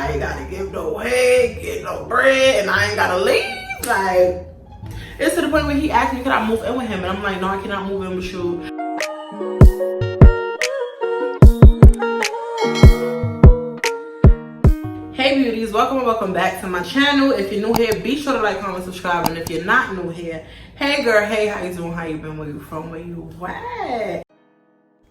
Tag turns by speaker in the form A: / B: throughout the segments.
A: I ain't gotta give no head, get no bread, and I ain't gotta leave. Like, it's to the point where he asked me, could I move in with him? And I'm like, no, I cannot move in with you. Hey beauties, welcome back to my channel. If you're new here, be sure to like, comment, subscribe. And if you're not new here, hey girl, hey, how you doing? How you been? Where you from? Where you at?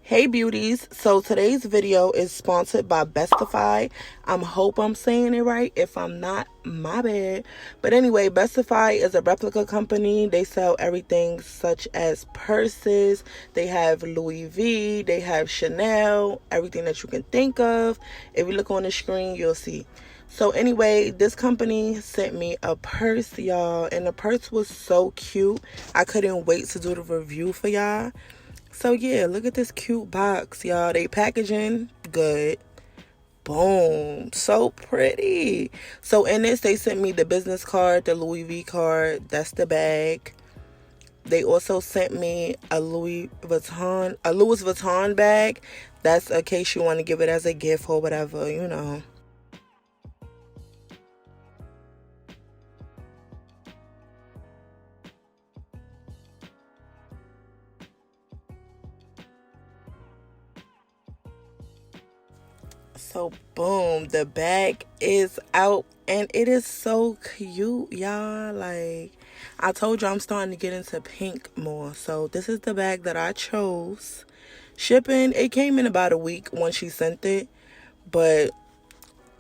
A: Hey beauties, so today's video is sponsored by Bestify. I hope I'm saying it right. If I'm not, my bad. But anyway, Bestify is a replica company. They sell everything such as purses. They have Louis V, they have Chanel, everything that you can think of. If you look on the screen, you'll see. So anyway, this company sent me a purse, y'all, and the purse was so cute. I couldn't wait to do the review for y'all. So yeah, look at this cute box, y'all. They packaging good. Boom. So pretty. So in this, they sent me the business card, the Louis V card. That's the bag. They also sent me a Louis Vuitton bag. That's in case you want to give it as a gift or whatever, you know. So boom, the bag is out and it is so cute, y'all. Like, I told you I'm starting to get into pink more. So this is the bag that I chose. Shipping, it came in about a week when she sent it. But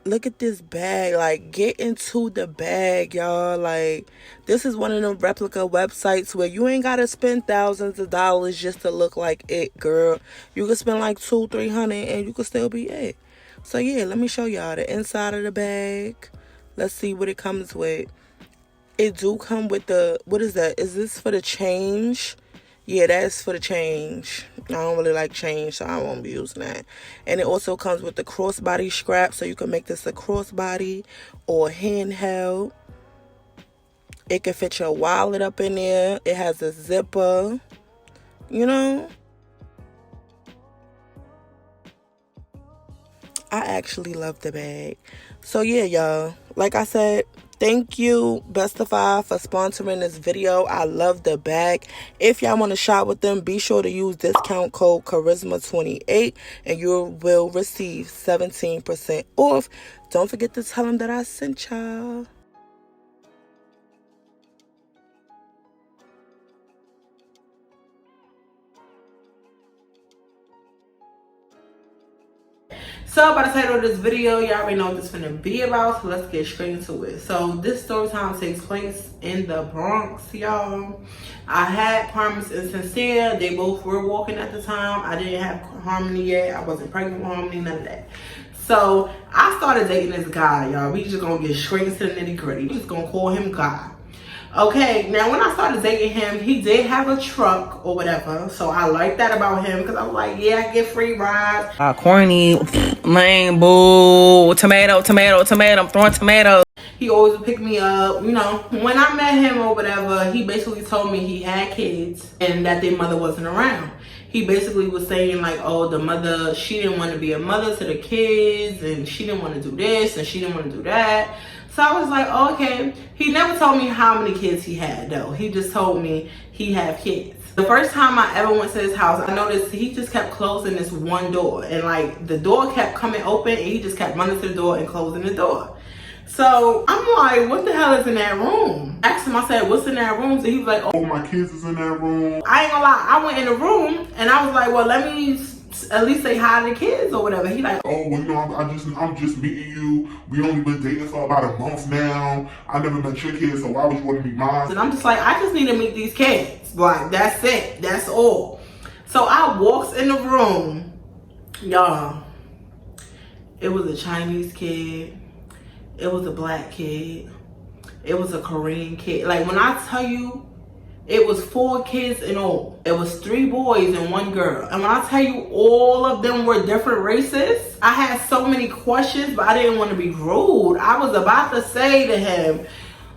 A: look at this bag. Like, get into the bag, y'all. Like, this is one of them replica websites where you ain't gotta spend thousands of dollars just to look like it, girl. You could spend like $200-300 and you could still be it. So yeah, let me show y'all the inside of the bag. Let's see what it comes with. It do come with the, what is that? Is this for the change? Yeah, that's for the change. I don't really like change, so I won't be using that. And it also comes with the crossbody strap, so you can make this a crossbody or handheld. It can fit your wallet up in there. It has a zipper, you know. I actually love the bag. So yeah, y'all, like I said, thank you Bestify for sponsoring this video. I love the bag. If y'all want to shop with them, be sure to use discount code charisma28 and you will receive 17% off. Don't forget to tell them that I sent y'all. So by the title of this video, y'all already know what this is gonna be about, so let's get straight into it. So this story time takes place in the Bronx, y'all. I had Promise and Sincere. They both were walking at the time. I didn't have Harmony yet. I wasn't pregnant with Harmony, none of that. So I started dating this guy, y'all. We just gonna get straight into the nitty gritty. We just gonna call him God. Okay, now when I started dating him, he did have a truck or whatever, so I like that about him because I was like, yeah, I get free rides.
B: Corny, lame, boo, tomato, I'm throwing tomatoes.
A: He always would pick me up, you know. When I met him or whatever, he basically told me he had kids and that their mother wasn't around. He basically was saying like, oh, the mother, she didn't want to be a mother to the kids and she didn't want to do this and she didn't want to do that. So I was like, oh, okay. He never told me how many kids he had though. He just told me he had kids. The first time I ever went to his house, I noticed he just kept closing this one door. And like the door kept coming open and he just kept running to the door and closing the door. So I'm like, what the hell is in that room? I asked him, I said, what's in that room? So he was like, oh,
C: my kids is in that room.
A: I ain't gonna lie, I went in the room and I was like, well, let me at least say hi to the kids or whatever. He like,
C: oh, well, you know, I'm just meeting you. We only been dating for about a month now. I never met your kids, so why would you want to meet mine?
A: And I'm just like, I just need to meet these kids. Like, that's it. That's all. So I walks in the room, y'all. It was a Chinese kid. It was a black kid. It was a Korean kid. Like, when I tell you, it was 4 kids in all. It was 3 boys and 1 girl. And when I tell you all of them were different races, I had so many questions, but I didn't want to be rude. I was about to say to him,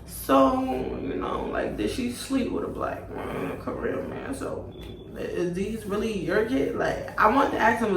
A: so, you know, like, did she sleep with a black man, a Korean man? So, is these really your kids? Like, I wanted to ask him,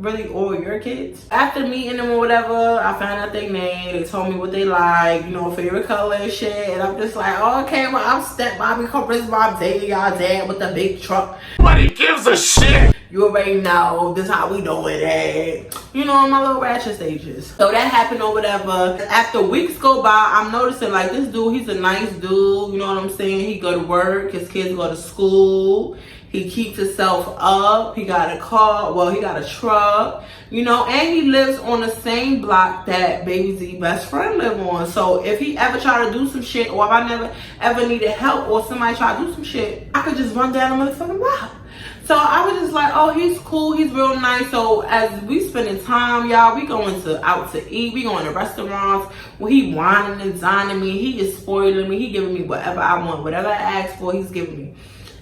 A: really all your kids. After meeting them or whatever, I found out their name. They told me what they like, you know, favorite color and shit. And I'm just like, oh, okay, well, I'm Step Bobby Charisma. I'm dating y'all dad with the big truck.
D: Nobody gives a shit.
A: You already know, this how we doing it. You know, my little ratchet stages. So that happened or whatever. After weeks go by, I'm noticing like this dude, he's a nice dude. You know what I'm saying? He go to work, his kids go to school. He keeps himself up. He got a car. Well, he got a truck. You know, and he lives on the same block that Baby Z's best friend live on. So if he ever try to do some shit, or if I never ever needed help, or somebody try to do some shit, I could just run down the motherfucking block. So I was just like, oh, he's cool, he's real nice. So as we spending time, y'all, we going out to eat, we going to restaurants. Well, he whining and dining me, he is spoiling me, he giving me whatever I want, whatever I ask for, he's giving me.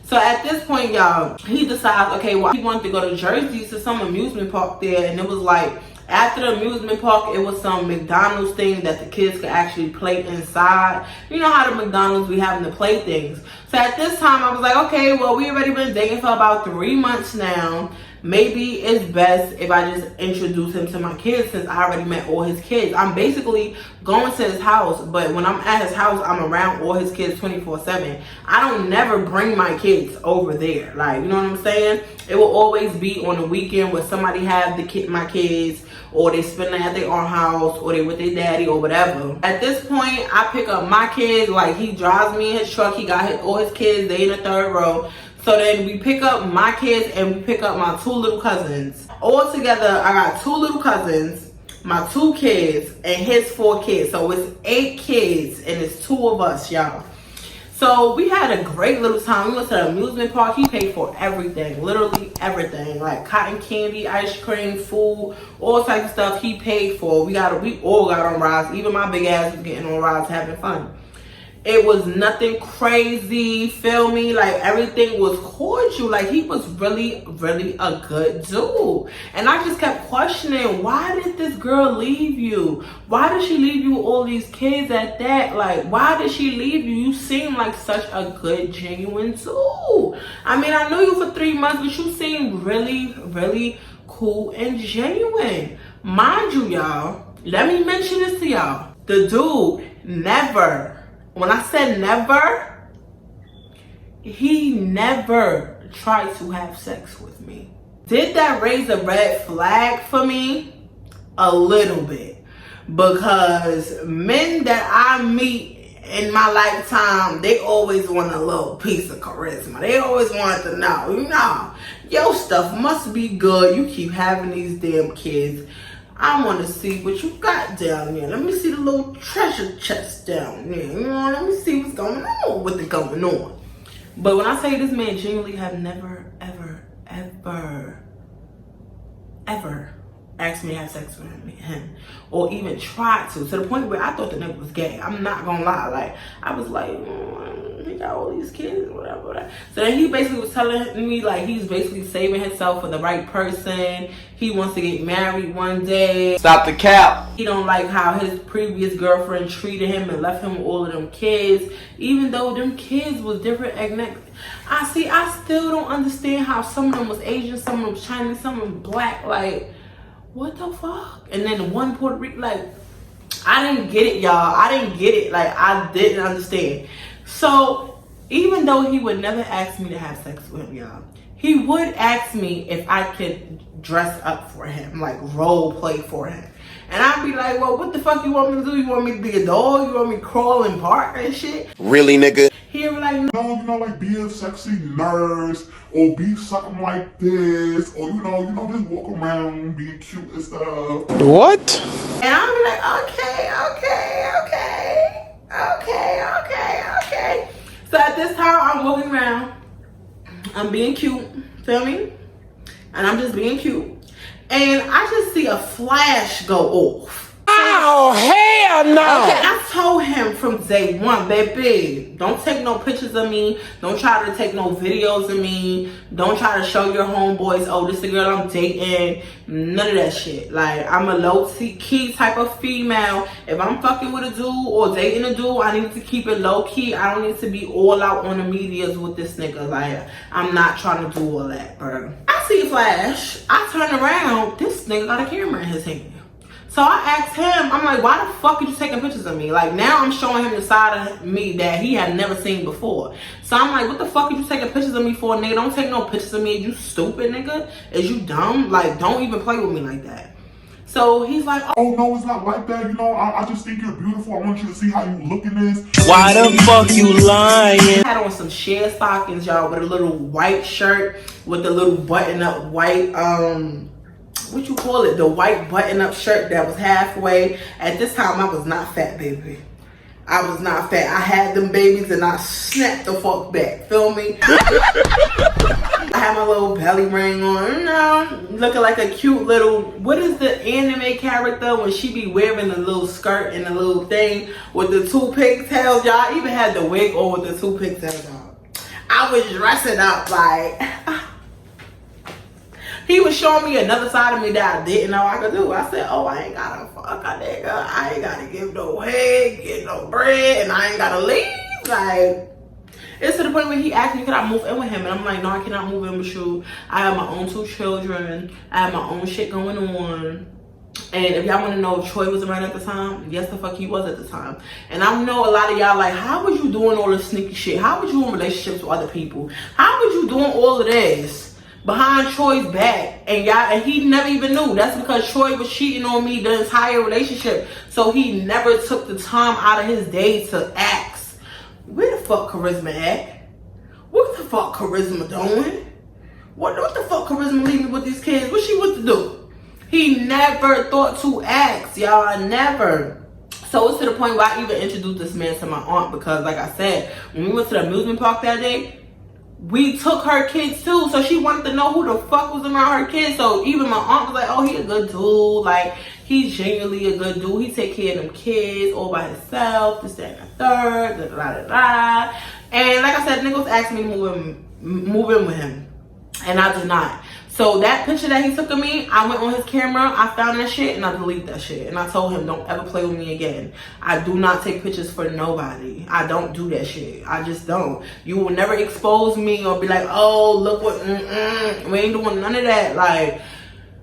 A: So at this point, y'all, he decides, okay, well, he wanted to go to Jersey to some amusement park there, and it was like, after the amusement park, it was some McDonald's thing that the kids could actually play inside. You know how the McDonald's be having to play things. So at this time, I was like, okay, well, we already been dating for about 3 months now. Maybe it's best if I just introduce him to my kids since I already met all his kids. I'm basically going to his house, but when I'm at his house, I'm around all his kids 24/7. I don't never bring my kids over there. Like, you know what I'm saying? It will always be on the weekend where somebody have my kids, or they spend it at their own house, or they with their daddy or whatever. At this point, I pick up my kids. Like, he drives me in his truck. He got all his kids. They in the third row. So then we pick up my kids and we pick up my 2 little cousins. All together, I got 2 little cousins, my 2 kids, and his 4 kids. So it's 8 kids and it's 2 of us, y'all. So we had a great little time. We went to the amusement park. He paid for everything, literally everything, like cotton candy, ice cream, food, all types of stuff he paid for. We all got on rides. Even my big ass was getting on rides, having fun. It was nothing crazy, feel me? Like, everything was cordial. Like, he was really, really a good dude. And I just kept questioning, why did this girl leave you? Why did she leave you with all these kids at that? Like, why did she leave you? You seem like such a good, genuine dude. I mean, I knew you for 3 months, but you seem really, really cool and genuine. Mind you, y'all, let me mention this to y'all. The dude never... When I said never, he never tried to have sex with me. Did that raise a red flag for me? A little bit. Because men that I meet in my lifetime, they always want a little piece of charisma. They always want to know, you know, your stuff must be good. You keep having these damn kids. I want to see what you got down there. Let me see the little treasure chest down there. You know, let me see what's going on, what is going on. But when I say this man genuinely have never, ever, ever, ever asked me to have sex with him, or even tried to the point where I thought the nigga was gay. I'm not gonna lie. Like, I was like, he got all these kids, whatever. So then he basically was telling me, like, he's basically saving himself for the right person. He wants to get married one day.
D: Stop the cap.
A: He don't like how his previous girlfriend treated him and left him with all of them kids, even though them kids was different. I still don't understand how some of them was Asian, some of them was Chinese, some of them black. Like, what the fuck? And then the one Puerto Rican, like, I didn't get it, y'all. I didn't get it. Like, I didn't understand. So even though he would never ask me to have sex with him, y'all, he would ask me if I could dress up for him, like role play for him. And I'd be like, well, what the fuck you want me to do? You want me to be a dog? You want me to crawl and bark and shit?
D: Really, nigga?
A: He was like,
C: No, you know, like be a sexy nurse, or be something like this, or you know, just walk around being cute and stuff.
D: What?
A: and I'd be like, okay. So at this time, I'm walking around, I'm being cute, feel me? And I'm just being cute. And I just see a flash go off.
D: Oh, hell no!
A: Okay, I told him from day one, baby, don't take no pictures of me. Don't try to take no videos of me. Don't try to show your homeboys, oh, this is the girl I'm dating. None of that shit. Like, I'm a low-key type of female. If I'm fucking with a dude or dating a dude, I need to keep it low-key. I don't need to be all out on the medias with this nigga. Like, I'm not trying to do all that, bro. I see a flash. I turn around. This nigga got a camera in his hand. So I asked him, I'm like, why the fuck are you taking pictures of me? Like, now I'm showing him the side of me that he had never seen before. So I'm like, what the fuck are you taking pictures of me for, nigga? Don't take no pictures of me. You stupid, nigga. Is you dumb? Like, don't even play with me like that. So he's like,
C: Oh no, it's not like that. You know, I just think you're beautiful. I want you to see how you look in this.
D: Why the fuck you lying?
A: I had on some sheer stockings, y'all, with a little white shirt with a little button-up white, what you call it? The white button-up shirt that was halfway. At this time, I was not fat, baby. I was not fat. I had them babies and I snapped the fuck back. Feel me? I had my little belly ring on, you know, looking like a cute little, what is the anime character when she be wearing the little skirt and the little thing with the two pigtails? Y'all even had the wig on with the two pigtails on. I was dressing up like, he was showing me another side of me that I didn't know I could do. I said, oh, I ain't gotta fuck a nigga. I ain't gotta give no head, get no bread, and I ain't gotta leave. Like, it's to the point where he asked me, could I move in with him? And I'm like, no, I cannot move in with you. I have my own 2 children. I have my own shit going on. And if y'all want to know if Troy was around at the time, yes, the fuck he was at the time. And I know a lot of y'all like, how was you doing all this sneaky shit? How was you in relationships with other people? How was you doing all of this behind Troy's back? And y'all, and he never even knew. That's because Troy was cheating on me the entire relationship. So he never took the time out of his day to ask, where the fuck Charisma at? What the fuck Charisma doing? What the fuck Charisma leaving with these kids? What she want to do? He never thought to ask, y'all, never. So it's to the point where I even introduced this man to my aunt because, like I said, when we went to the amusement park that day, we took her kids too. So she wanted to know who the fuck was around her kids. So even my aunt was like, oh, he a good dude. Like, he's genuinely a good dude. He take care of them kids all by himself, this, that, and the third, da, da, da, da. And like I said, niggas asked me to move in with him. And I did not. So that picture that he took of me, I went on his camera, I found that shit, and I deleted that shit. And I told him, don't ever play with me again. I do not take pictures for nobody. I don't do that shit. I just don't. You will never expose me or be like, oh, look what, we ain't doing none of that. Like,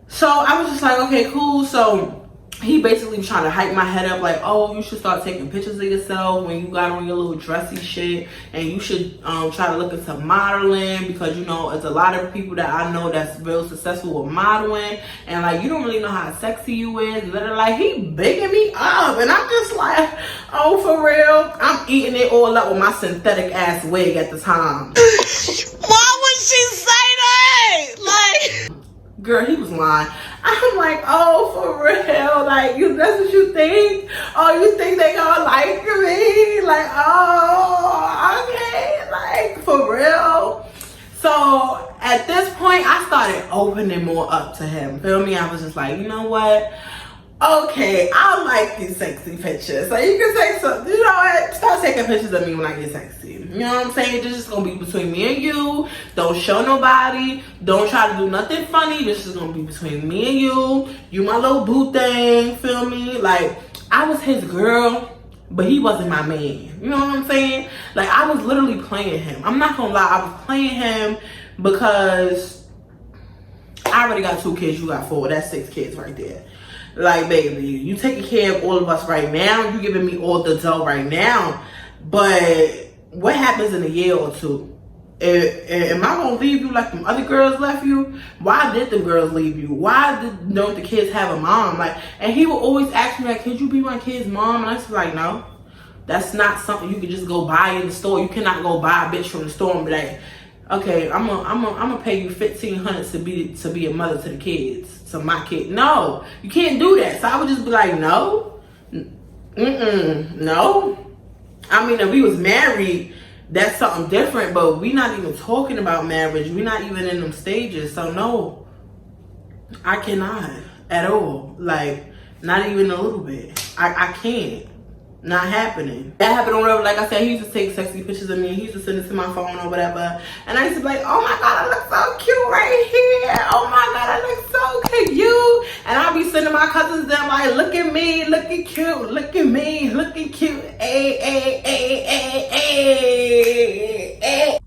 A: so I was just like, okay, cool. So he basically was trying to hype my head up like, oh, you should start taking pictures of yourself when you got on your little dressy shit, and you should try to look into modeling because, you know, it's a lot of people that I know that's real successful with modeling, and like, you don't really know how sexy you is. Like, he bigging me up, and I'm just like, oh, for real? I'm eating it all up with my synthetic ass wig at the time.
B: Why would she say that? Like,
A: girl, he was lying. I'm like, oh, for real? Like, that's what you think? Oh, you think they gonna like me? Like, oh, okay, like, for real? So at this point, I started opening more up to him. Feel me? I was just like, you know what? Okay, I like these sexy pictures. So you can say something, you know what? Start taking pictures of me when I get sexy. You know what I'm saying? This is gonna be between me and you. Don't show nobody. Don't try to do nothing funny. This is gonna be between me and you. You my little boo thing, feel me? Like, I was his girl, but he wasn't my man. You know what I'm saying? Like, I was literally playing him. I'm not gonna lie, I was playing him because I already got 2 kids, you got 4. That's 6 kids right there. Like, baby, you taking care of all of us right now. You giving me all the dough right now. But what happens in a year or 2? Am I gonna leave you like them other girls left you? Why did the girls leave you? Why don't the kids have a mom? Like, and he would always ask me like, could you be my kid's mom? And I was like, no. That's not something you could just go buy in the store. You cannot go buy a bitch from the store and be like, okay, I'm gonna pay you $1,500 to be a mother to the kids, to my kid. No, you can't do that. So I would just be like, no, no. I mean, if we was married, that's something different. But we not even talking about marriage. We not even in them stages. So no, I cannot at all. Like, not even a little bit. I can't. Not happening. That happened on whatever. Like I said, he used to take sexy pictures of me, and he used to send it to my phone or whatever. And I used to be like, oh my God, I look so cute right here. Oh my God, I look so cute. And I'd be sending my cousins them like, look at me, looking cute. Look at me, looking cute. Ay, ay, ay, ay, ay, ay.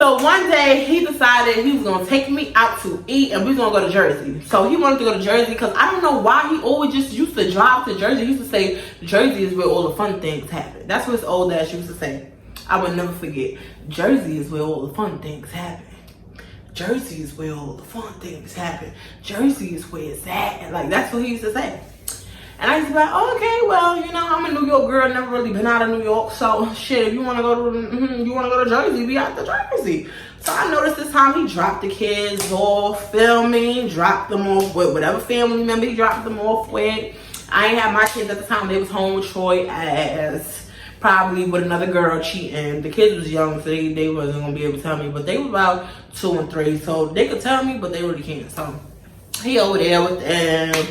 A: So one day he decided he was gonna take me out to eat and we was gonna go to Jersey. So he wanted to go to Jersey because I don't know why he always just used to drive to Jersey. He used to say Jersey is where all the fun things happen. That's what his old ass used to say. I would never forget. Jersey is where all the fun things happen. Jersey is where all the fun things happen. Jersey is where it's at. And like that's what he used to say. And I used to be like, oh, okay, well, you know, I'm a New York girl, never really been out of New York. So shit, if you wanna go to Jersey, we out to Jersey. So I noticed this time he dropped the kids off, filming, dropped them off with whatever family member he dropped them off with. I ain't had my kids at the time. They was home with Troy as probably with another girl cheating. The kids was young, so they wasn't gonna be able to tell me, but they was about 2 and 3, so they could tell me, but they really can't. So he over there with them.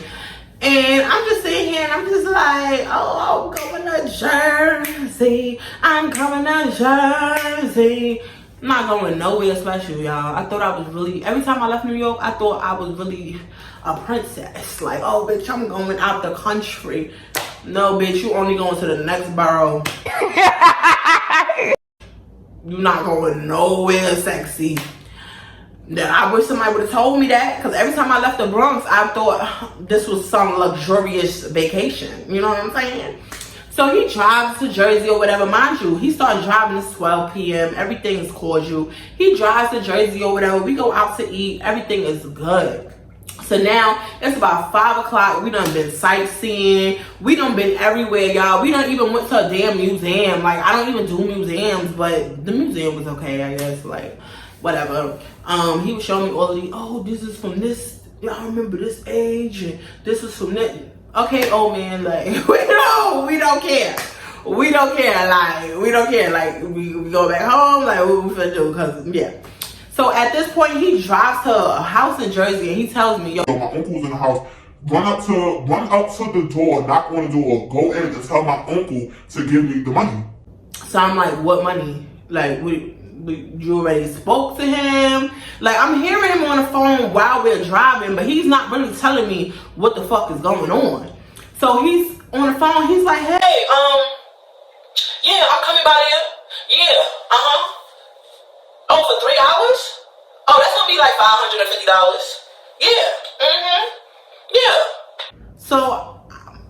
A: And I'm just sitting here and I'm just like, oh, I'm going to Jersey. I'm coming to Jersey. I'm not going nowhere special, y'all. I thought I was really, every time I left New York, I thought I was really a princess. Like, oh, bitch, I'm going out the country. No, bitch, you only going to the next borough. You're not going nowhere sexy. I wish somebody would have told me that, because every time I left the Bronx, I thought this was some luxurious vacation. You know what I'm saying? So he drives to Jersey or whatever. Mind you, he started driving at 12 p.m. Everything is cordial. He drives to Jersey or whatever. We go out to eat. Everything is good. So now it's about 5 o'clock. We done been sightseeing. We done been everywhere, y'all. We done even went to a damn museum. Like, I don't even do museums, but the museum was okay, I guess. Like, whatever. He was showing me all of these. Oh, this is from this. Y'all remember this age, and this is from that. Okay, old man, like we don't care. We don't care. Like we don't care. Like we go back home. Like what we finna do? Cause yeah. So at this point, he drives to a house in Jersey, and he tells me, "Yo,
C: my uncle's in the house. Run up to the door, knock on the door, go in and tell my uncle to give me the money."
A: So I'm like, "What money? Like you already spoke to him?" Like I'm hearing him on the phone while we're driving, but he's not really telling me what the fuck is going on. So he's on the phone, he's like, "Hey, yeah, I'm coming by there. Yeah, oh, for 3 hours? Oh, that's gonna be like $550. Yeah, yeah." So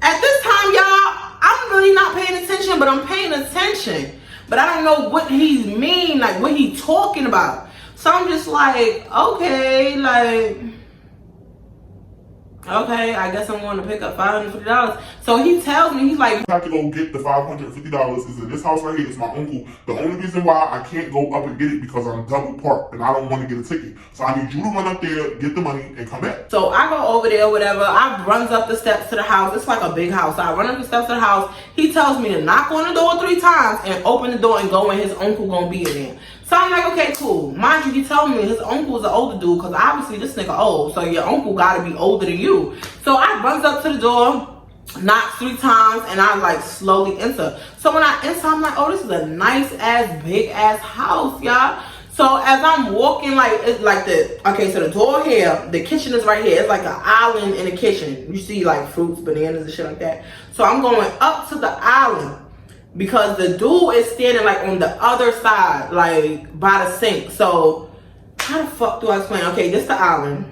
A: at this time, y'all, I'm really not paying attention, but I'm paying attention. But I don't know what he mean, like what he talking about. So I'm just like, okay, I guess I'm going to pick up $550. So he tells me, he's like,
C: "I have to go get the $550. It's in this house right here. It's my uncle. The only reason why I can't go up and get it because I'm double parked and I don't want to get a ticket. So I need you to run up there, get the money, and come back."
A: So I go over there, whatever. I runs up the steps to the house. It's like a big house. So I run up the steps to the house. He tells me to knock on the door 3 times and open the door and go in. His uncle gonna be in there. So I'm like, okay, cool. Mind you, he told me his uncle's an older dude, because obviously this nigga old. So your uncle gotta be older than you. So I runs up to the door, knocks 3 times, and I like slowly enter. So when I enter, I'm like, oh, this is a nice ass, big ass house, y'all. So as I'm walking, like, it's like so the door here, the kitchen is right here. It's like an island in the kitchen. You see like fruits, bananas and shit like that. So I'm going up to the island, because the dude is standing like on the other side, like by the sink. So how the fuck do I explain? Okay, this the island.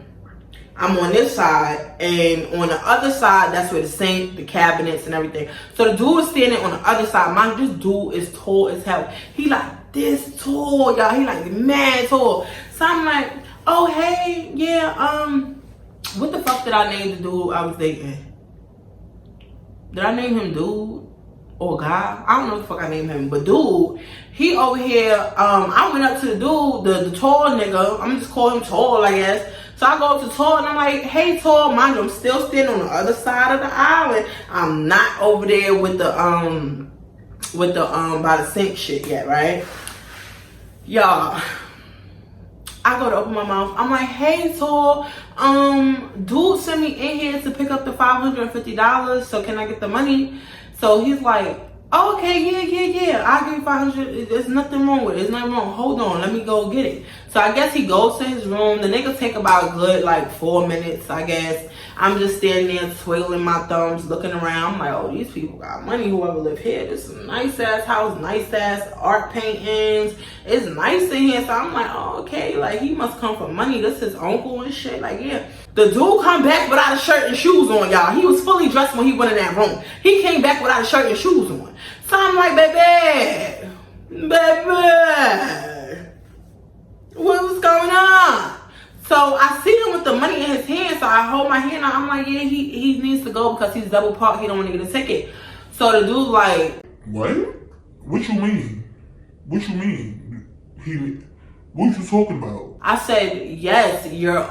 A: I'm on this side, and on the other side, that's where the sink, the cabinets, and everything. So the dude is standing on the other side. Mind, this dude is tall as hell. He like this tall, y'all. He like mad tall. So I'm like, oh hey, yeah, what the fuck did I name the dude I was dating? Did I name him dude? Or guy? I don't know what the fuck I named him, but dude, he over here, I went up to the dude, the tall nigga, I'm just call him tall, I guess. So I go up to tall and I'm like, hey tall, mind you, I'm still standing on the other side of the island. I'm not over there with the by the sink shit yet, right? Y'all, I go to open my mouth. I'm like, hey tall, dude sent me in here to pick up the $550, so can I get the money? So he's like, Oh, okay, yeah. I'll give you 500. There's nothing wrong with it. There's nothing wrong. Hold on, let me go get it. So I guess he goes to his room. The nigga take about a good like 4 minutes, I guess. I'm just standing there twiddling my thumbs, looking around. I'm like, oh, these people got money, whoever live here. This is a nice ass house, nice ass art paintings. It's nice in here. So I'm like, oh, okay, like he must come for money. This is his uncle and shit. Like, yeah. The dude come back without a shirt and shoes on, y'all. He was fully dressed when he went in that room. He came back without a shirt and shoes on. So I'm like, baby, what's going on? So I see him with the money in his hand, so I hold my hand out. I'm like, yeah, he needs to go because he's double parked. He don't want to get a ticket. So the dude's like,
C: what? What you mean? What you mean? What you talking about?
A: I said, yes, your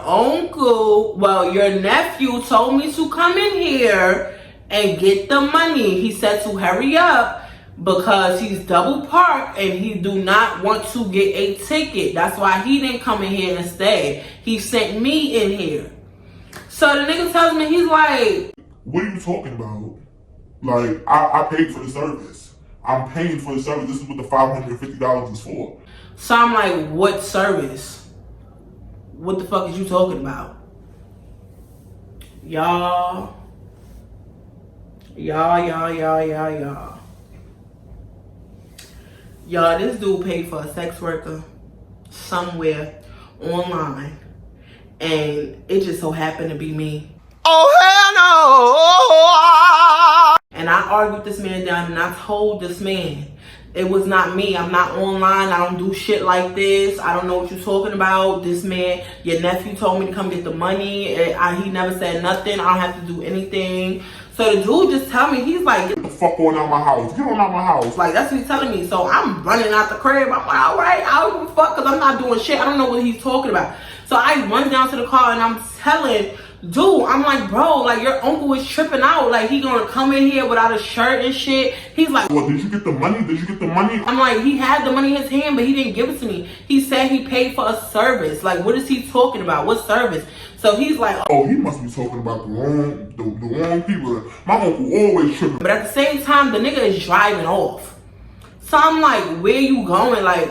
A: nephew told me to come in here and get the money. He said to hurry up because he's double parked and he do not want to get a ticket. That's why he didn't come in here and stay. He sent me in here. So the nigga tells me, he's like,
C: what are you talking about? Like, I paid for the service. I'm paying for the service. This is what the $550 is for.
A: So I'm like, what service? What the fuck is you talking about? Y'all. Y'all, this dude paid for a sex worker somewhere online. And it just so happened to be me.
B: Oh, hell no!
A: And I argued this man down and I told this man, it was not me. I'm not online. I don't do shit like this. I don't know what you're talking about. This man, your nephew told me to come get the money. He never said nothing. I don't have to do anything. So the dude just tell me, he's like,
C: get the fuck on out my house. Get on out my house.
A: Like, that's what he's telling me. So I'm running out the crib. I'm like, all right, I don't give a fuck because I'm not doing shit. I don't know what he's talking about. So I run down to the car and I'm telling dude, I'm like, bro, like your uncle is tripping out. Like he gonna come in here without a shirt and shit. He's like,
C: well, did you get the money? Did you get the money?
A: I'm like, he had the money in his hand, but he didn't give it to me. He said he paid for a service. Like, what is he talking about? What service? So he's like,
C: oh, he must be talking about the wrong people. My uncle always tripping.
A: But at the same time, the nigga is driving off. So I'm like, where you going? Like,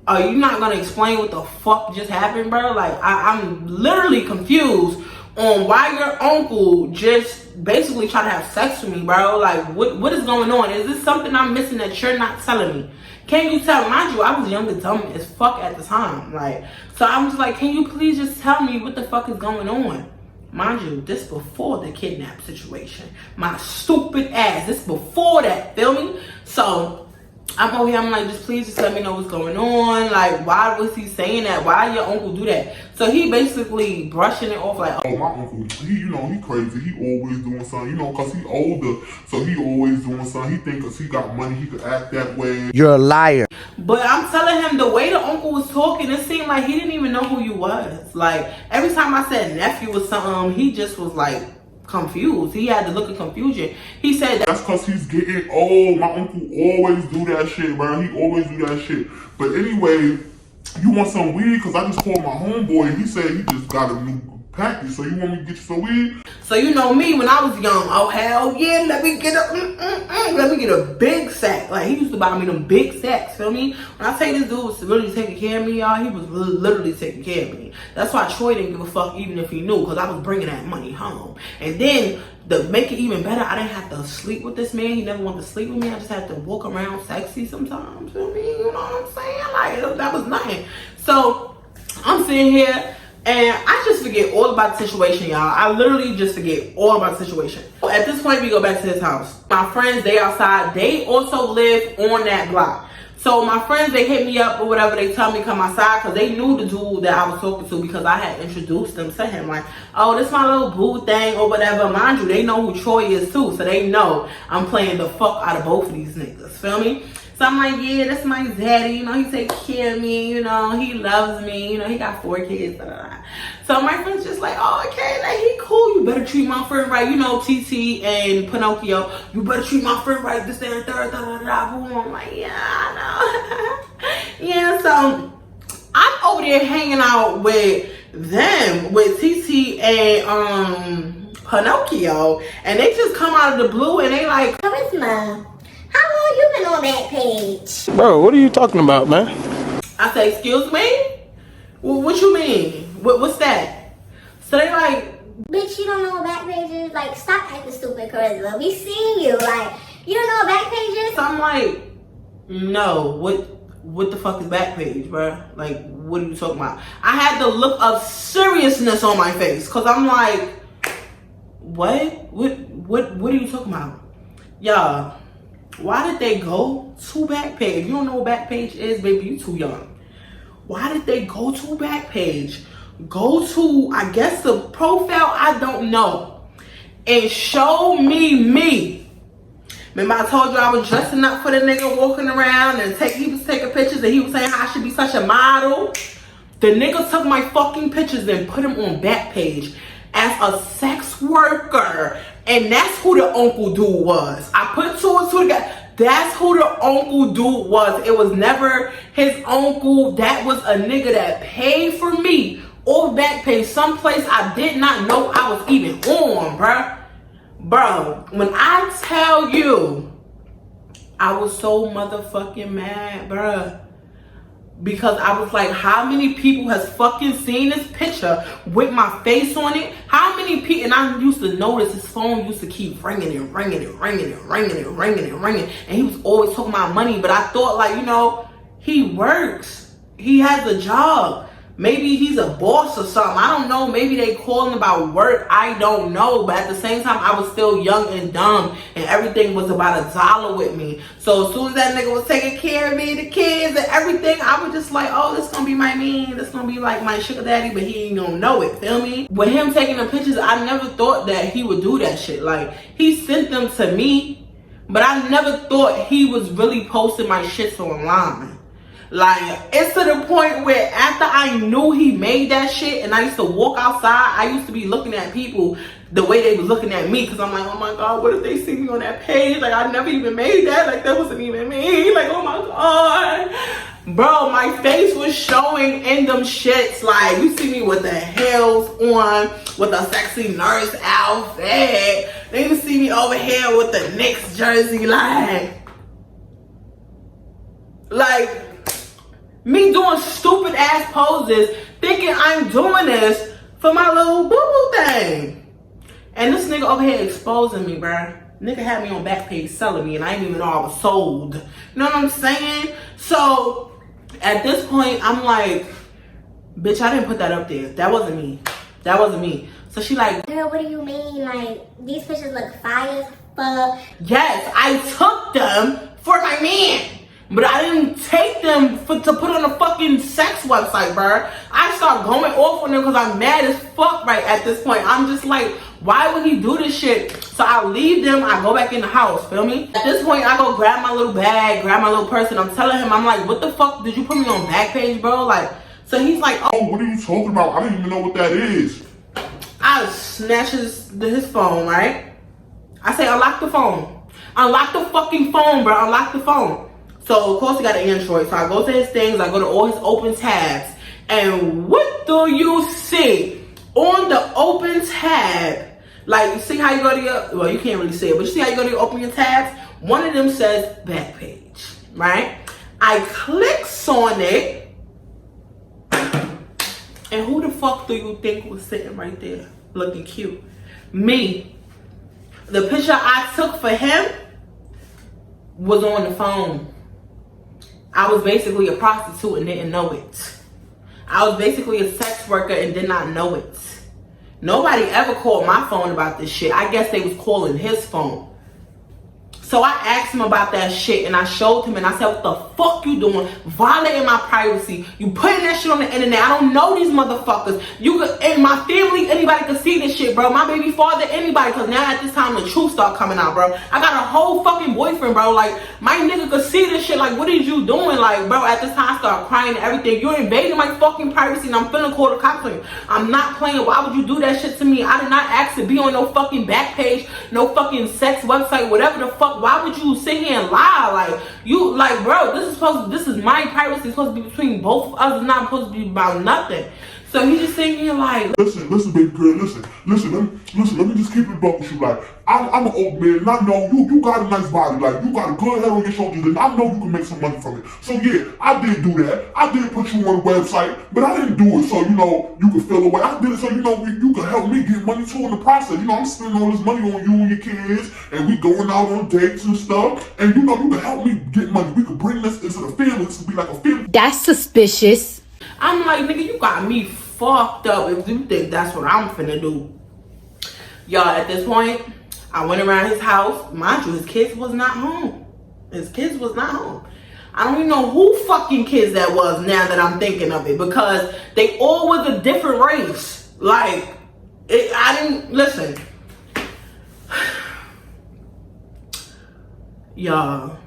A: are you not gonna explain what the fuck just happened, bro? Like, I'm literally confused on why your uncle just basically trying to have sex with me, bro. Like, what is going on? Is this something I'm missing that you're not telling me? Can you tell? Mind you, I was young and dumb as fuck at the time. Like, so I'm just like, can you please just tell me what the fuck is going on? Mind you, this before the kidnap situation. My stupid ass. This before that, feel me? So I'm over here, I'm like, please just let me know what's going on. Like, why was he saying that? Why did your uncle do that? So he basically brushing it off like,
C: oh, my uncle, he crazy. He always doing something, cause he older. So he always doing something. He think cause he got money, he could act that way.
D: You're a liar.
A: But I'm telling him, the way the uncle was talking, it seemed like he didn't even know who you was. Like, every time I said nephew or something, he just was like, confused. He had the look of confusion. He said
C: that's cause he's getting old. My uncle always do that shit, bro. He always do that shit. But anyway, you want some weed? Cause I just called my homeboy and he said he just got a new package. So you want me to get you some weed?
A: So you know me when I was young. Oh hell yeah! Let me get a big sack. Like he used to buy me them big sacks. Feel me? When I say this dude was really taking care of me, y'all, he was literally taking care of me. That's why Troy didn't give a fuck even if he knew, cause I was bringing that money home. And then to make it even better, I didn't have to sleep with this man. He never wanted to sleep with me. I just had to walk around sexy sometimes. Feel me? You know what I'm saying? Like that was nothing. So I'm sitting here. And I just forget all about the situation, y'all. I literally just forget all about the situation. At this point, we go back to his house. My friends, they outside. They also live on that block. So my friends, they hit me up or whatever. They tell me to come outside because they knew the dude that I was talking to because I had introduced them to him. Like, oh, this my little boo thing or whatever. Mind you, they know who Troy is too. So they know I'm playing the fuck out of both of these niggas. Feel me? So I'm like, yeah, that's my daddy. He takes care of me. He loves me. He got 4 kids. Blah, blah, blah. So my friend's just like, oh, okay, like, he cool. You better treat my friend right. TT and Pinocchio. You better treat my friend right. This, that, and third, da, da, da, boom. I'm like, yeah, I know. Yeah, so I'm over there hanging out with them, with TT and Pinocchio. And they just come out of the blue and they like,
E: Charisma, how old you been on that page?
D: Bro, what are you talking about, man?
A: I say, excuse me? What you mean? What's that? So they like,
E: Bitch, you don't know what back page is? Like, stop acting stupid, Charisma. We seen you. Like, you don't know what back page is?
A: so I'm like, no, what the fuck is Backpage, bro? Like, what are you talking about? I had the look of seriousness on my face, cause I'm like, what are you talking about? Y'all, why did they go to Backpage? You don't know what Backpage is, baby, you too young. Why did they go to Backpage? Go to, I guess, the profile, I don't know, and show me. Remember I told you I was dressing up for the nigga, walking around and he was taking pictures and he was saying how I should be such a model. The nigga took my fucking pictures and put them on Backpage as a sex worker. And that's who the uncle dude was. I put two and two together. That's who the uncle dude was. It was never his uncle. That was a nigga that paid for me on Backpage, someplace I did not know I was even on, bruh. Bro, when I tell you, I was so motherfucking mad, bruh. Because I was like, how many people has fucking seen this picture with my face on it? How many people, and I used to notice his phone used to keep ringing and ringing and ringing and ringing and ringing and ringing. And he was always talking about money, but I thought like, you know, he works. He has a job. Maybe he's a boss or something. I don't know. Maybe they calling about work. I don't know. But at the same time, I was still young and dumb. And everything was about $1 with me. So as soon as that nigga was taking care of me, the kids and everything, I was just like, oh, this gonna be my man. This gonna be like my sugar daddy. But he ain't gonna know it. Feel me? With him taking the pictures, I never thought that he would do that shit. Like, he sent them to me. But I never thought he was really posting my shits online. Like, it's to the point where after I knew he made that shit and I used to walk outside, I used to be looking at people the way they was looking at me, because I'm like, oh my God, what if they see me on that page? Like, I never even made that. Like, that wasn't even me. Like, oh my God. Bro, my face was showing in them shits. Like, you see me with the heels on, with a sexy nurse outfit. Then you see me over here with the Knicks jersey, like me doing stupid ass poses, thinking I'm doing this for my little boo-boo thing. And this nigga over here exposing me, bruh. Nigga had me on Backpage selling me and I didn't even know I was sold. You know what I'm saying? So, at this point, I'm like, bitch, I didn't put that up there. That wasn't me. That wasn't me. So she like,
E: girl, what do you mean? Like, these pictures look fire as fuck.
A: Yes, I took them for my man. But I didn't take them to put on a fucking sex website, bruh. I start going off on them because I'm mad as fuck right at this point. I'm just like, why would he do this shit? So I leave them, I go back in the house, feel me? At this point, I go grab my little bag, grab my little purse, and I'm telling him, I'm like, what the fuck did you put me on Backpage, bro? Like, so he's like,
C: Oh, what are you talking about? I don't even know what that is.
A: I snatch his phone, right? I say, unlock the phone. Unlock the fucking phone, bro. Unlock the phone. So, of course, he got an Android. So, I go to his things. I go to all his open tabs. And what do you see on the open tab? Like, you see how you go to your... Well, you can't really see it. But you see how you go to your open your tabs? One of them says Backpage, right? I clicks on it. And who the fuck do you think was sitting right there looking cute? Me. The picture I took for him was on the phone. I was basically a prostitute and didn't know it. I was basically a sex worker and did not know it. Nobody ever called my phone about this shit. I guess they was calling his phone. So I asked him about that shit and I showed him and I said, what the fuck you doing? Violating my privacy. You putting that shit on the internet. I don't know these motherfuckers. You could, in my family, anybody could see this shit, bro. My baby father, anybody. Cause now at this time the truth start coming out, bro. I got a whole fucking boyfriend, bro. Like, my nigga could see this shit. Like, what is you doing? Like, bro, at this time I start crying and everything. You're invading my fucking privacy and I'm finna call the cops on you. I'm not playing. Why would you do that shit to me? I did not ask to be on no fucking Backpage, no fucking sex website, whatever the fuck. Why would you sit here and lie? Like, you, like, bro, this is my privacy. It's supposed to be between both of us. It's not supposed to be about nothing. So he just sitting here like,
C: listen, baby girl, listen, let me just keep it buck with you. Like, I'm an old man, and I know you got a nice body, like, you got a good head on your shoulders, and I know you can make some money from it. So yeah, I did do that. I did put you on the website, but I didn't do it so, you could feel away. I did it so, you could help me get money too in the process. I'm spending all this money on you and your kids, and we going out on dates and stuff, and you can help me get money. We could bring this into the family. This would be like a family.
B: That's suspicious.
A: I'm like, nigga, you got me fucked up if you think that's what I'm finna do. Y'all, at this point, I went around his house. Mind you, his kids was not home. I don't even know who fucking kids that was now that I'm thinking of it, because they all was a different race. Like, I didn't, listen. Y'all,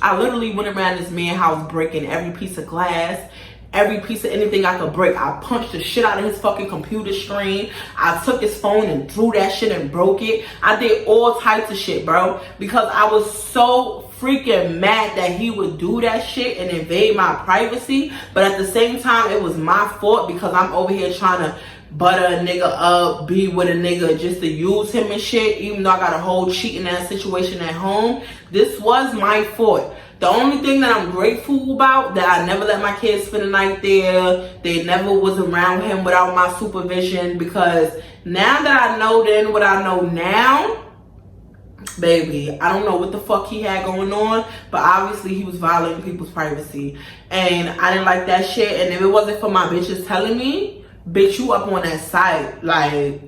A: I literally went around this man's house breaking every piece of glass, every piece of anything I could break. I punched the shit out of his fucking computer screen. I took his phone and threw that shit and broke it. I did all types of shit, bro, because I was so freaking mad that he would do that shit and invade my privacy. But at the same time, it was my fault because I'm over here trying to butter a nigga up, be with a nigga just to use him and shit, even though I got a whole cheating ass situation at home. This was my fault. The only thing that I'm grateful about, that I never let my kids spend the night there. They never was around him without my supervision, because now that I know then what I know now, baby, I don't know what the fuck he had going on, but obviously he was violating people's privacy. And I didn't like that shit. And if it wasn't for my bitches telling me, bitch, you up on that site. Like,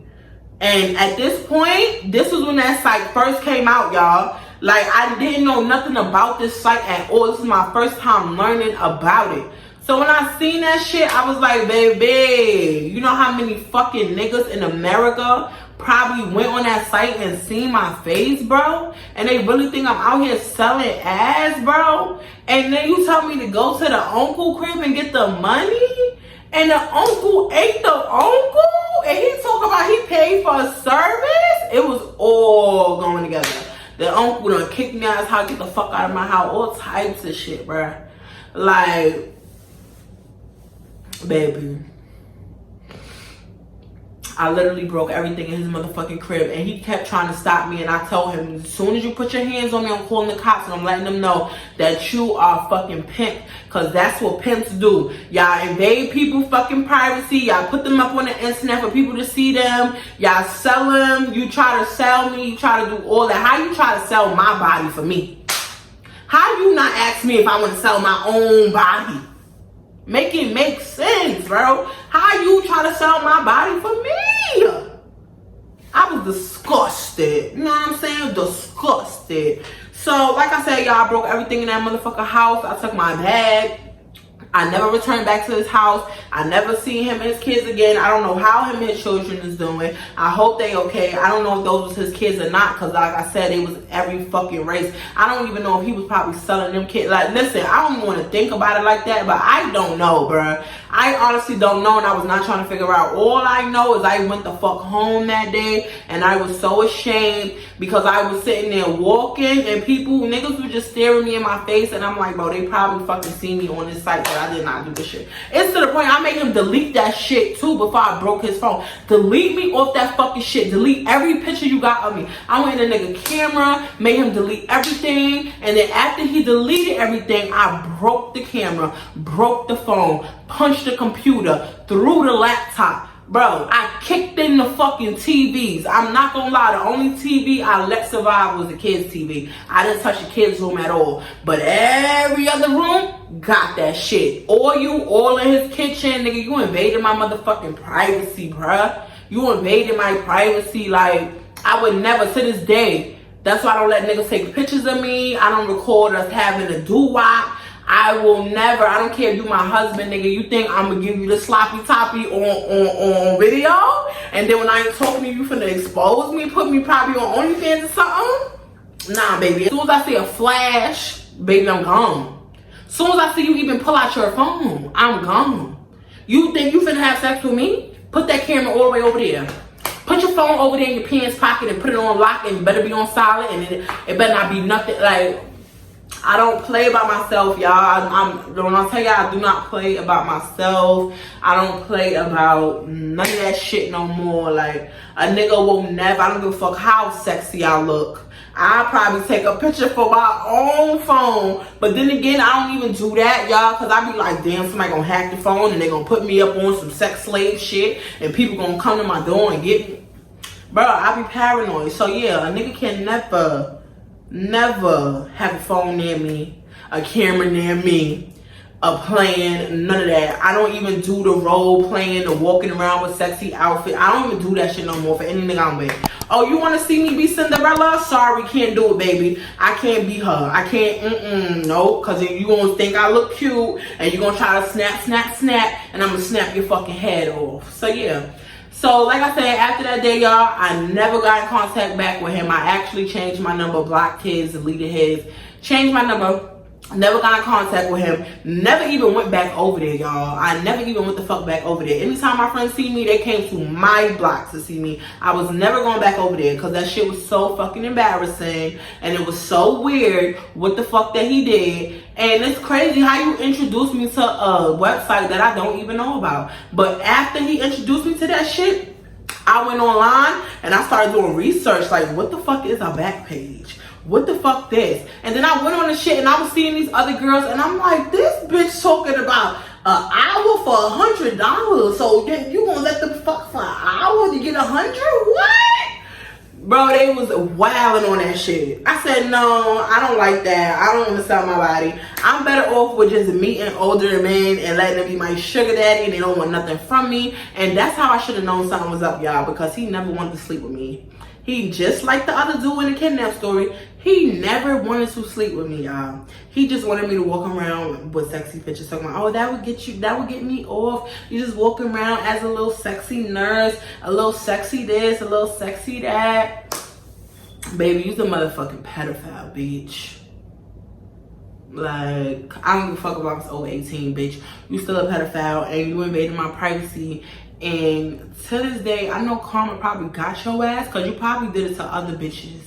A: and at this point, this was when that site first came out, y'all. Like, I didn't know nothing about this site at all. This is my first time learning about it. So when I seen that shit, I was like, baby, you know how many fucking niggas in America probably went on that site and seen my face, bro? And they really think I'm out here selling ass, bro? And then you tell me to go to the uncle crib and get the money? And the uncle ate the uncle? And he talk about he paid for a service? It was all going together. The uncle done kicked me out of his house, get the fuck out of my house, all types of shit, bruh. Like, baby, I literally broke everything in his motherfucking crib, and he kept trying to stop me. And I told him, as soon as you put your hands on me, I'm calling the cops, and I'm letting them know that you are fucking pimp, because that's what pimps do. Y'all invade people's fucking privacy. Y'all put them up on the internet for people to see them. Y'all sell them. You try to sell me. You try to do all that. How you try to sell my body for me? How you not ask me if I want to sell my own body? Make it make sense, bro. How you try to sell my body for me? I was disgusted. You know what I'm saying? Disgusted. So, like I said, y'all, I broke everything in that motherfucker house. I took my bag. I never returned back to his house. I never seen him and his kids again. I don't know how him and his children is doing. I hope they okay. I don't know if those was his kids or not, because like I said, it was every fucking race. I don't even know if he was probably selling them kids. Like, listen, I don't even want to think about it like that, but I don't know, bruh. I honestly don't know, and I was not trying to figure out. All I know is I went the fuck home that day, and I was so ashamed because I was sitting there walking, and niggas were just staring me in my face, and I'm like, bro, they probably fucking see me on this site, but I did not do this shit. It's to the point I made him delete that shit too before I broke his phone. Delete me off that fucking shit. Delete every picture you got of me. I went in the nigga camera, made him delete everything, and then after he deleted everything, I broke the camera, broke the phone, punched the computer, threw the laptop. Bro, I kicked in the fucking TVs. I'm not gonna lie, the only TV I let survive was the kids' TV. I didn't touch the kids' room at all. But every other room got that shit. All in his kitchen, nigga, you invaded my motherfucking privacy, bruh. You invaded my privacy. Like, I would never, to this day, that's why I don't let niggas take pictures of me. I don't record us having a doo-wop. I will never, I don't care if you my husband, nigga. You think I'm gonna give you the sloppy toppy on video? And then when I ain't talking to you, you finna expose me, put me probably on OnlyFans or something? Nah, baby. As soon as I see a flash, baby, I'm gone. As soon as I see you even pull out your phone, I'm gone. You think you finna have sex with me? Put that camera all the way over there. Put your phone over there in your pants pocket and put it on lock, and it better be on silent, and it better not be nothing like... I don't play about myself, y'all. When I tell y'all, I do not play about myself. I don't play about none of that shit no more. Like, a nigga will never, I don't give a fuck how sexy I look. I'll probably take a picture for my own phone. But then again, I don't even do that, y'all. Because I be like, damn, somebody gonna hack the phone and they gonna put me up on some sex slave shit. And people gonna come to my door and get me. Bro, I be paranoid. So yeah, a nigga can never have a phone near me, a camera near me, a plan, none of that. I don't even do the role playing, the walking around with sexy outfit. I don't even do that shit no more for any nigga I'm with. Oh, you want to see me be Cinderella? Sorry, can't do it, baby. I can't be her. I can't, no, because you going to think I look cute, and you going to try to snap, and I'm going to snap your fucking head off. So, yeah. So, like I said, after that day, y'all, I never got in contact back with him. I actually changed my number, blocked his, deleted his, changed my number. Never got in contact with him. Never even went back over there, y'all. I never even went the fuck back over there. Anytime my friends see me, they came to my block to see me. I was never going back over there because that shit was so fucking embarrassing. And it was so weird what the fuck that he did. And it's crazy how you introduced me to a website that I don't even know about. But after he introduced me to that shit, I went online and I started doing research. Like, what the fuck is a back page? What the fuck this? And then I went on the shit and I was seeing these other girls and I'm like, this bitch talking about an hour for $100. So you gonna let them fuck for an hour to get 100? What? Bro, they was wilding on that shit. I said, no, I don't like that. I don't want to sell my body. I'm better off with just meeting older men and letting them be my sugar daddy and they don't want nothing from me. And that's how I should have known something was up, y'all, because he never wanted to sleep with me. He, just like the other dude in the kidnap story, he never wanted to sleep with me, y'all. He just wanted me to walk around with sexy pictures talking about, oh, that would get me off. You just walking around as a little sexy nurse, a little sexy this, a little sexy that. Baby, you's a motherfucking pedophile, bitch. Like, I don't give a fuck about this old 18, bitch. You still a pedophile and you invaded my privacy. And to this day, I know karma probably got your ass because you probably did it to other bitches.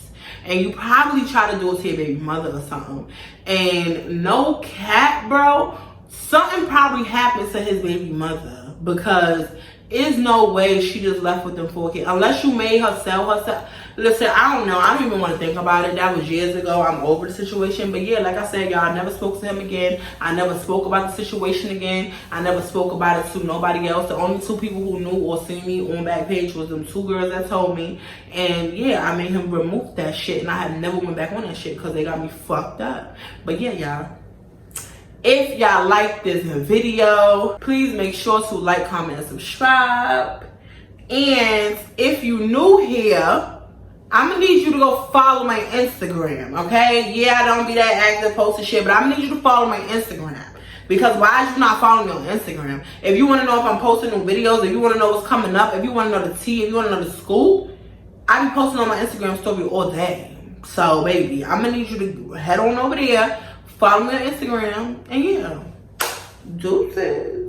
A: And you probably tried to do it to your baby mother or something. And no cap, bro, something probably happened to his baby mother because there's no way she just left with them 4 kids. Unless you made her sell herself. Listen, I don't know. I don't even want to think about it. That was years ago. I'm over the situation. But yeah, like I said, y'all, I never spoke to him again. I never spoke about the situation again. I never spoke about it to nobody else. The only 2 people who knew or seen me on Backpage was them 2 girls that told me. And yeah, I made him remove that shit. And I have never went back on that shit because they got me fucked up. But yeah, y'all. If y'all like this video, please make sure to like, comment, and subscribe. And if you new here, I'm gonna need you to go follow my Instagram, okay? Yeah, I don't be that active posting shit, but I'm gonna need you to follow my Instagram. Because why is you not following me on Instagram? If you wanna know if I'm posting new videos, if you wanna know what's coming up, if you wanna know the tea, if you wanna know the scoop, I be posting on my Instagram story all day. So, baby, I'm gonna need you to head on over there, follow me on Instagram, and yeah, deuces.